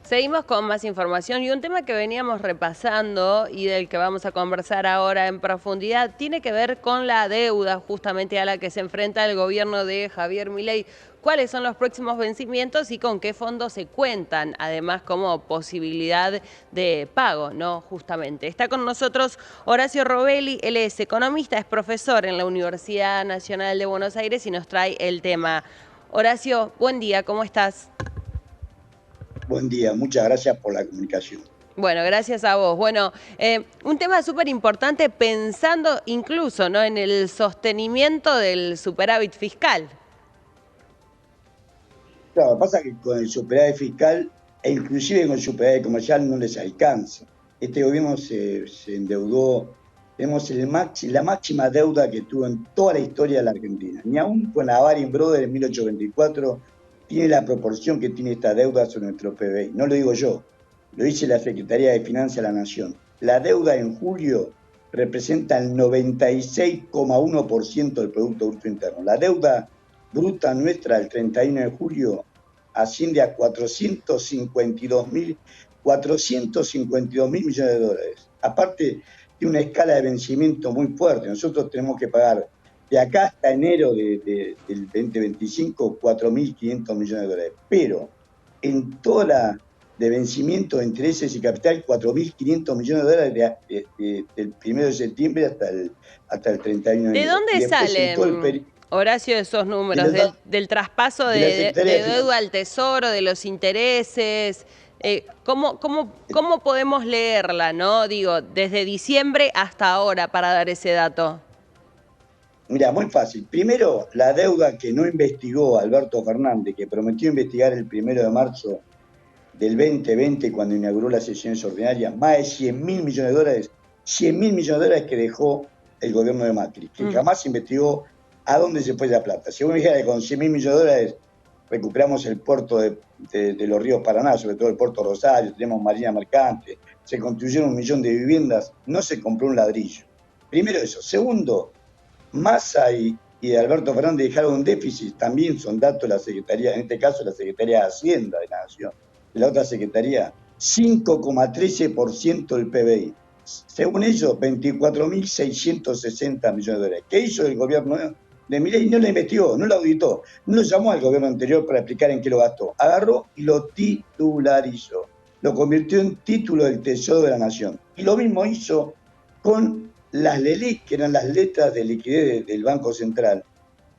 Seguimos con más información y un tema que veníamos repasando y del que vamos a conversar ahora en profundidad tiene que ver con la deuda justamente a la que se enfrenta el gobierno de Javier Milei. ¿Cuáles son los próximos vencimientos y con qué fondos se cuentan? Además, como posibilidad de pago, ¿no? Justamente. Está con nosotros Horacio Robelli, él es economista, es profesor en la Universidad Nacional de Buenos Aires y nos trae el tema. Horacio, buen día, ¿cómo estás? Buen día, muchas gracias por la comunicación. Bueno, gracias a vos. Bueno, un tema súper importante pensando incluso, ¿no?, en el sostenimiento del superávit fiscal. Claro, pasa que con el superávit fiscal e inclusive con el superávit comercial no les alcanza. Este gobierno se endeudó, tenemos la máxima deuda que tuvo en toda la historia de la Argentina. Ni aún con la Baring Brothers en 1824 tiene la proporción que tiene esta deuda sobre nuestro PBI. No lo digo yo, lo dice la Secretaría de Finanzas de la Nación. La deuda en julio representa el 96,1% del Producto Bruto Interno. La deuda bruta nuestra el 31 de julio asciende a 452 mil millones de dólares. Aparte de una escala de vencimiento muy fuerte. Nosotros tenemos que pagar de acá hasta enero del 2025 4.500 millones de dólares. Pero en toda la de vencimiento de intereses y capital, 4.500 millones de dólares del 1 de septiembre hasta el 31 de ¿De enero. Y dónde después en todo el salen, periodo Horacio, esos de, números? los ¿Del traspaso de la Secretaría de de deuda Finanzas. al Tesoro, de los intereses? ¿Cómo podemos leerla, no? Digo, desde diciembre hasta ahora para dar ese dato. Mira, muy fácil. Primero, la deuda que no investigó Alberto Fernández, que prometió investigar el 1 de marzo del 2020 cuando inauguró las sesiones ordinarias, más de 100.000 millones de dólares, 100.000 millones de dólares que dejó el gobierno de Macri, que jamás investigó a dónde se fue esa plata. Si vos me dijeras que con 100.000 millones de dólares recuperamos el puerto de los ríos Paraná, sobre todo el puerto Rosario, tenemos marina mercante, se construyeron 1 millón de viviendas, no se compró un ladrillo. Primero eso. Segundo, Massa y Alberto Fernández dejaron un déficit, también son datos de la Secretaría, en este caso la Secretaría de Hacienda de la Nación, de la otra Secretaría, 5,13% del PBI. Según ellos, 24.660 millones de dólares. ¿Qué hizo el gobierno de Milei? No lo investigó, no lo auditó, no lo llamó al gobierno anterior para explicar en qué lo gastó. Agarró y lo titularizó, lo convirtió en título del Tesoro de la Nación. Y lo mismo hizo con las LELIC, que eran las letras de liquidez del Banco Central,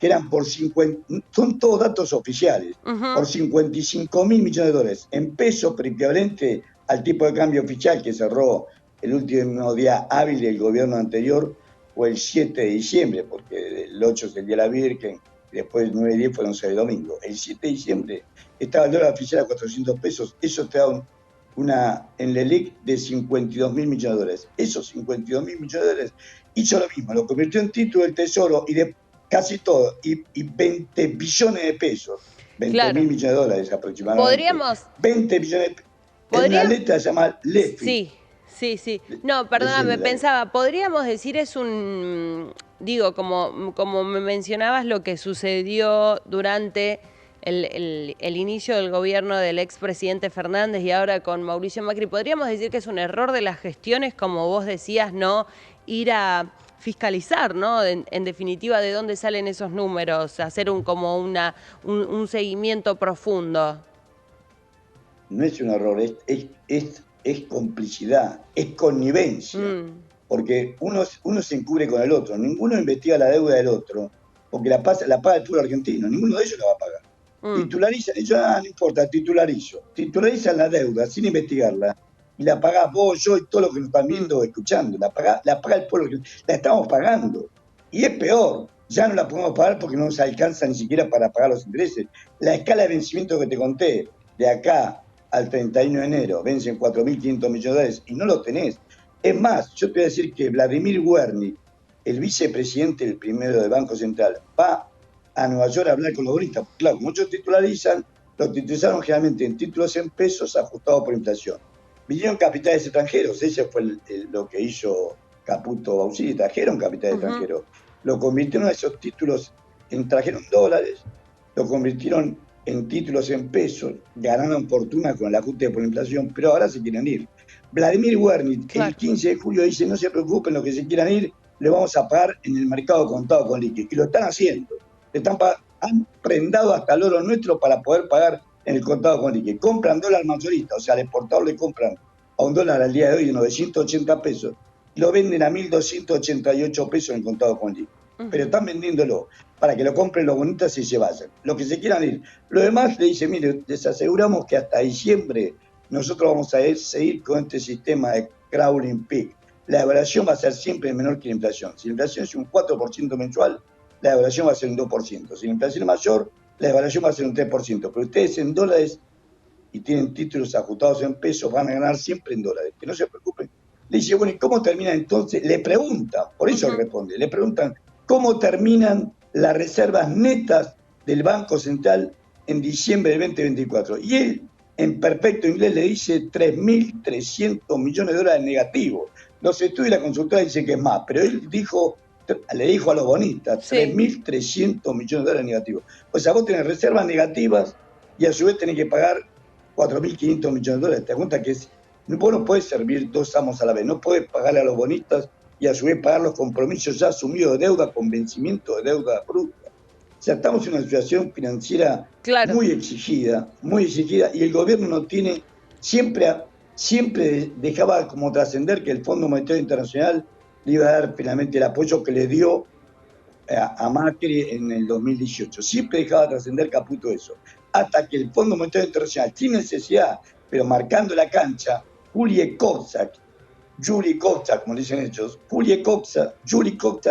que eran por 50, son todos datos oficiales, por 55.000 millones de dólares, en pesos, pero equivalente al tipo de cambio oficial que cerró el último día hábil del gobierno anterior, fue el 7 de diciembre, porque el 8 es el día de la Virgen, y después el 9 y 10 fueron 6 de domingo. El 7 de diciembre estaba el dólar oficial a 400 pesos, eso te da en LELIC de 52.000 millones de dólares. Esos 52.000 millones de dólares hizo lo mismo, lo convirtió en título del Tesoro y de casi todo, y 20 billones de pesos, 20 Claro. mil millones de dólares aproximadamente, Podríamos, 20 billones en una podría, letra llamada LEFI. sí, sí, sí. No, perdóname, Decime, pensaba, podríamos decir es un, digo, como me mencionabas lo que sucedió durante el inicio del gobierno del expresidente Fernández y ahora con Mauricio Macri, podríamos decir que es un error de las gestiones, como vos decías, no ir a fiscalizar, ¿no? En definitiva, de dónde salen esos números, hacer un seguimiento profundo. no es un error, es complicidad, es connivencia, Mm. porque uno se encubre con el otro, ninguno investiga la deuda del otro, porque la paga el pueblo argentino, ninguno de ellos la va a pagar. Mm. Titularizan, ellos, no importa, titularizan la deuda sin investigarla, y la pagás vos, yo y todos los que nos están Mm. viendo o escuchando, la paga el pueblo, la estamos pagando. Y es peor, ya no la podemos pagar porque no nos alcanza ni siquiera para pagar los intereses. La escala de vencimiento que te conté, de acá al 31 de enero, vencen 4.500 millones de dólares y no lo tenés. Es más, yo te voy a decir que Vladimir Wernicke, el vicepresidente del primero del Banco Central, va a Nueva York a hablar con los bonistas. Claro, muchos titularizan, lo titularizaron generalmente en títulos en pesos ajustados por inflación. Vinieron capitales extranjeros, ese fue lo que hizo Caputo Bausili, trajeron capitales extranjeros. Lo convirtieron a esos títulos, trajeron dólares, lo convirtieron en títulos en pesos, ganaron fortuna con el ajuste por inflación, pero ahora se quieren ir. Vladimir Wernick el Claro. 15 de julio dice, no se preocupen los que se quieran ir, le vamos a pagar en el mercado contado con liqui. Y lo están haciendo. Han prendado hasta el oro nuestro para poder pagar en el contado con liqui. Compran dólar mayorista, o sea, al exportador le compran a un dólar al día de hoy de 980 pesos, lo venden a 1.288 pesos en el contado con liqui. Pero están vendiéndolo para que lo compren los bonitas y se vayan. Los que se quieran ir. Lo demás le dice, mire, les aseguramos que hasta diciembre nosotros vamos a seguir con este sistema de crawling peak. La devaluación va a ser siempre menor que la inflación. Si la inflación es un 4% mensual, la devaluación va a ser un 2%. Si la inflación es mayor, la devaluación va a ser un 3%. Pero ustedes en dólares y tienen títulos ajustados en pesos, van a ganar siempre en dólares. Que no se preocupen. Le dice, bueno, ¿y cómo termina entonces? Le preguntan, por eso responde, le preguntan, ¿cómo terminan las reservas netas del Banco Central en diciembre del 2024? Y él, en perfecto inglés, le dice 3.300 millones de dólares negativos. Los estudios de la consultora dicen que es más, pero él le dijo a los bonistas, Sí. 3.300 millones de dólares negativos. O sea, vos tenés reservas negativas y a su vez tenés que pagar 4.500 millones de dólares. Te das cuenta que vos no podés servir dos amos a la vez, no podés pagarle a los bonistas y a su vez pagar los compromisos ya asumidos de deuda con vencimiento de deuda bruta. O sea, estamos en una situación financiera muy exigida, y el gobierno no tiene, siempre dejaba como trascender que el Fondo Monetario Internacional le iba a dar finalmente el apoyo que le dio a Macri en el 2018. Siempre dejaba trascender Caputo eso. Hasta que el Fondo Monetario Internacional, sin necesidad, pero marcando la cancha, Juli Kovtsak, como dicen ellos, Juli Kovtsak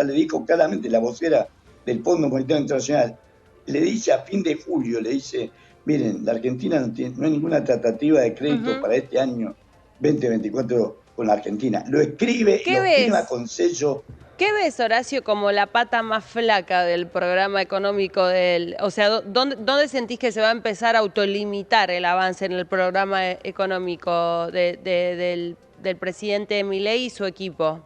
le dijo claramente, la vocera del Fondo Monetario Internacional, le dice a fin de julio, le dice, miren, la Argentina no hay ninguna tratativa de crédito para este año 2024 con la Argentina. Lo escribe, ¿Qué lo firma ves? con sello. ¿Qué ves, Horacio, como la pata más flaca del programa económico del... O sea, ¿dónde sentís que se va a empezar a autolimitar el avance en el programa económico del presidente Milei y su equipo?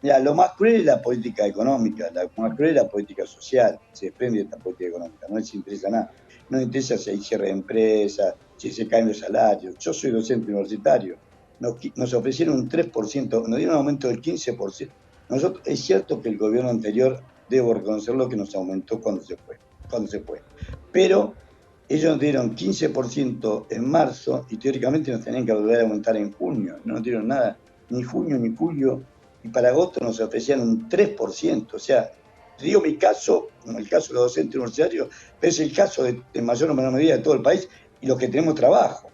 Mira, lo más cruel es la política económica, lo más cruel es la política social, se desprende de esta política económica, no les interesa nada. No les interesa si hay cierre de empresas, si se caen los salarios. Yo soy docente universitario, nos ofrecieron un 3%, nos dieron un aumento del 15%. Es cierto que el gobierno anterior, debo reconocerlo, que nos aumentó cuando se fue. Pero ellos nos dieron 15% en marzo y teóricamente nos tenían que volver a aumentar en junio. No nos dieron nada, ni junio ni julio, y para agosto nos ofrecían un 3%. O sea, digo mi caso, como el caso de los docentes universitarios, pero es el caso de mayor o menor medida de todo el país y los que tenemos trabajo,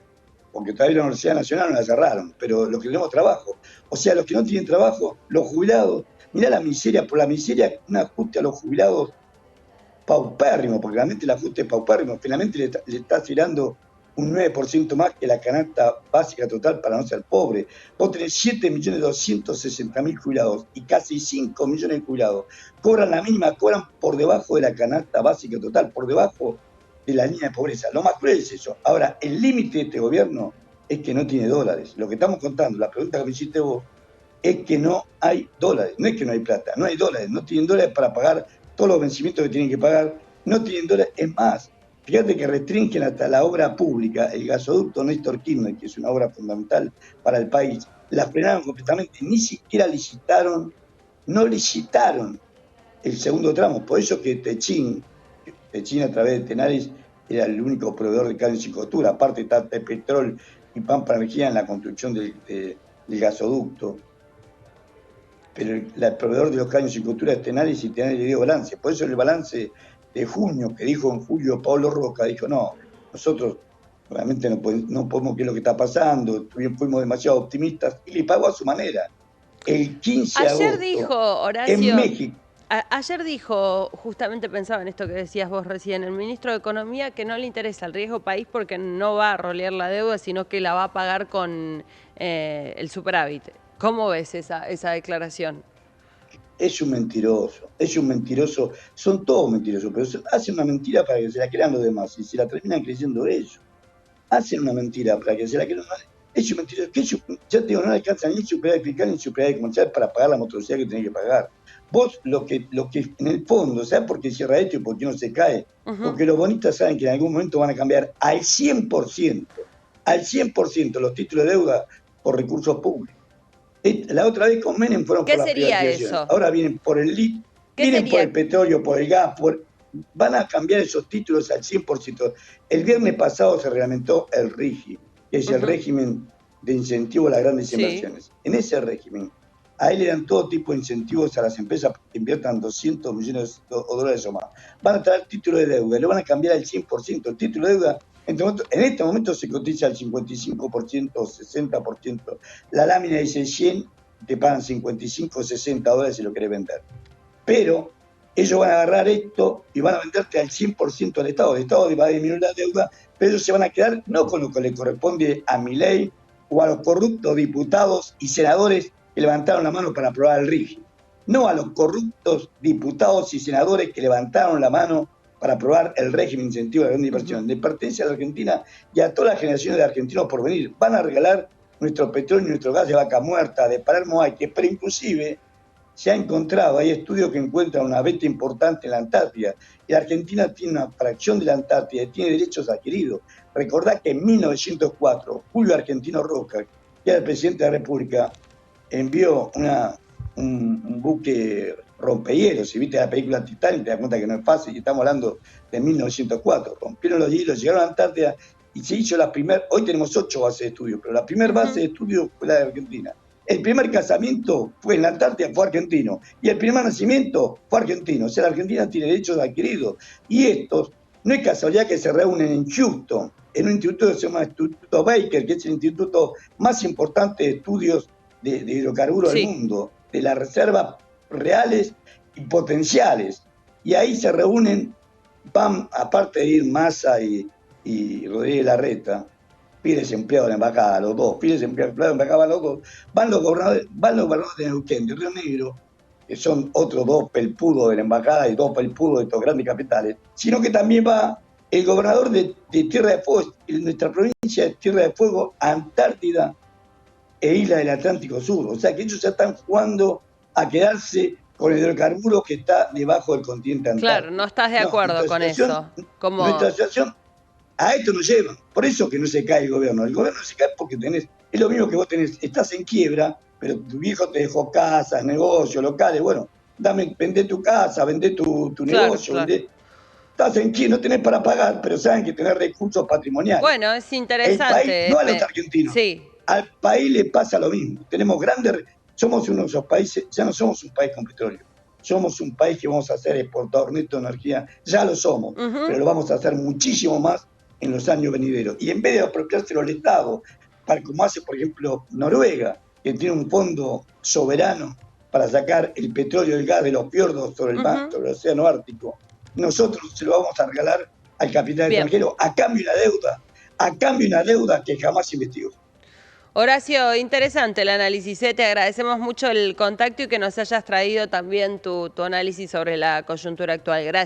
porque todavía la Universidad Nacional no la cerraron, pero los que tenemos trabajo. O sea, los que no tienen trabajo, los jubilados, mirá la miseria, por la miseria, un ajuste a los jubilados paupérrimo, porque realmente el ajuste es paupérrimo, finalmente le está tirando un 9% más que la canasta básica total para no ser pobre. Vos tenés 7.260.000 jubilados y casi 5 millones de jubilados. Cobran la mínima, cobran por debajo de la canasta básica total, por debajo de la línea de pobreza. Lo más cruel es eso. Ahora, el límite de este gobierno es que no tiene dólares. Lo que estamos contando, la pregunta que me hiciste vos, es que no hay dólares. No es que no hay plata, no hay dólares. No tienen dólares para pagar todos los vencimientos que tienen que pagar. No tienen dólares. Es más, fíjate que restringen hasta la obra pública, el gasoducto Néstor Kirchner, que es una obra fundamental para el país, la frenaron completamente, ni siquiera no licitaron el segundo tramo. Por eso que Techín a través de Tenaris era el único proveedor de carne sin costura. Aparte está Petrol y Pampa Energía en la construcción del gasoducto. Pero el proveedor de los caños sin costura es Tenaris y Tenaris le dio balance. Por eso en el balance de junio, que dijo en julio Pablo Roca, dijo, no, nosotros realmente no podemos ver lo que está pasando, fuimos demasiado optimistas, y le pagó a su manera. El 15 de Ayer agosto, dijo, en Horacio, México. ayer dijo, justamente pensaba en esto que decías vos recién, el ministro de Economía, que no le interesa el riesgo país porque no va a rolear la deuda, sino que la va a pagar con el superávit. ¿Cómo ves esa declaración? Es un mentiroso, son todos mentirosos, pero hacen una mentira para que se la crean los demás y se la terminan creyendo ellos. Hacen una mentira para que se la crean. Es un mentiroso, ya te digo, no le alcanzan ni superávit fiscal ni superávit comercial para pagar la motorosidad que tienen que pagar. vos lo que en el fondo, ¿sabes por qué cierra esto y por qué no se cae? Porque los bonistas saben que en algún momento van a cambiar al 100% los títulos de deuda por recursos públicos. La otra vez con Menem fueron ¿Qué por las sería privatizaciones, eso? ahora vienen por el LIT, ¿Qué vienen por sería? el petróleo, por el gas, van a cambiar esos títulos al 100%. El viernes pasado se reglamentó el RIGI, que es el régimen de incentivo a las grandes inversiones. En ese régimen, a él le dan todo tipo de incentivos a las empresas que inviertan 200 millones de dólares o más. Van a traer títulos de deuda, lo van a cambiar al 100%. El título de deuda en este momento se cotiza al 55% o 60%. La lámina dice 100, te pagan 55 o 60 dólares si lo querés vender. Pero ellos van a agarrar esto y van a venderte al 100% al Estado. El Estado va a disminuir la deuda, pero ellos se van a quedar no con lo que le corresponde a Milei o a los corruptos diputados y senadores que levantaron la mano para aprobar el RIGI. No a los corruptos diputados y senadores que levantaron la mano para aprobar el régimen de incentivo a la gran inversión. Le pertenece a la Argentina y a todas las generaciones de argentinos por venir. Van a regalar nuestro petróleo y nuestro gas de vaca muerta, de Palermo Hay, pero inclusive se ha encontrado, hay estudios que encuentran una beta importante en la Antártida, y la Argentina tiene una fracción de la Antártida y tiene derechos adquiridos. Recordá que en 1904, Julio Argentino Roca, que era el presidente de la República, envió un buque rompehielos. Si viste la película Titanic, te das cuenta que no es fácil, y estamos hablando de 1904. Rompieron los hielos, llegaron a la Antártida y se hizo hoy tenemos 8 bases de estudio, pero la primera base de estudio fue la de Argentina. El primer casamiento fue en la Antártida, fue argentino, y el primer nacimiento fue argentino. O sea, la Argentina tiene derechos adquiridos, y estos, no es casualidad que se reúnen en Houston, en un instituto que se llama Instituto Baker, que es el instituto más importante de estudios de hidrocarburos del mundo, de las reservas reales y potenciales. Y ahí se reúnen, van, aparte de ir Massa y Rodríguez Larreta, pibes empleados de la embajada, los dos, pibes empleados de la embajada, los dos, van los gobernadores de Neuquén, de Río Negro, que son otros dos pelpudos de la embajada y dos pelpudos de estos grandes capitales, sino que también va el gobernador de Tierra de Fuego, en nuestra provincia de Tierra de Fuego, Antártida e Isla del Atlántico Sur. O sea que ellos ya están jugando a quedarse con el hidrocarburo que está debajo del continente antártico. Claro, no estás de acuerdo con eso. Nuestra situación a esto nos lleva. Por eso que no se cae el gobierno. El gobierno se cae porque es lo mismo que vos estás en quiebra, pero tu viejo te dejó casas, negocios, locales. Bueno, vendé tu casa, vendé tu negocio, claro. Estás en quiebra, no tenés para pagar, pero saben que tenés recursos patrimoniales. Bueno, es interesante. El país, no a los argentinos. Sí. Al país le pasa lo mismo. Somos uno de esos países, ya no somos un país con petróleo. Somos un país que vamos a ser exportador neto de energía. Ya lo somos, pero lo vamos a hacer muchísimo más en los años venideros. Y en vez de apropiárselo al Estado, como hace, por ejemplo, Noruega, que tiene un fondo soberano para sacar el petróleo y el gas de los fiordos sobre el océano Ártico, nosotros se lo vamos a regalar al capital extranjero a cambio de una deuda que jamás investigó. Horacio, interesante el análisis. Te agradecemos mucho el contacto y que nos hayas traído también tu análisis sobre la coyuntura actual. Gracias.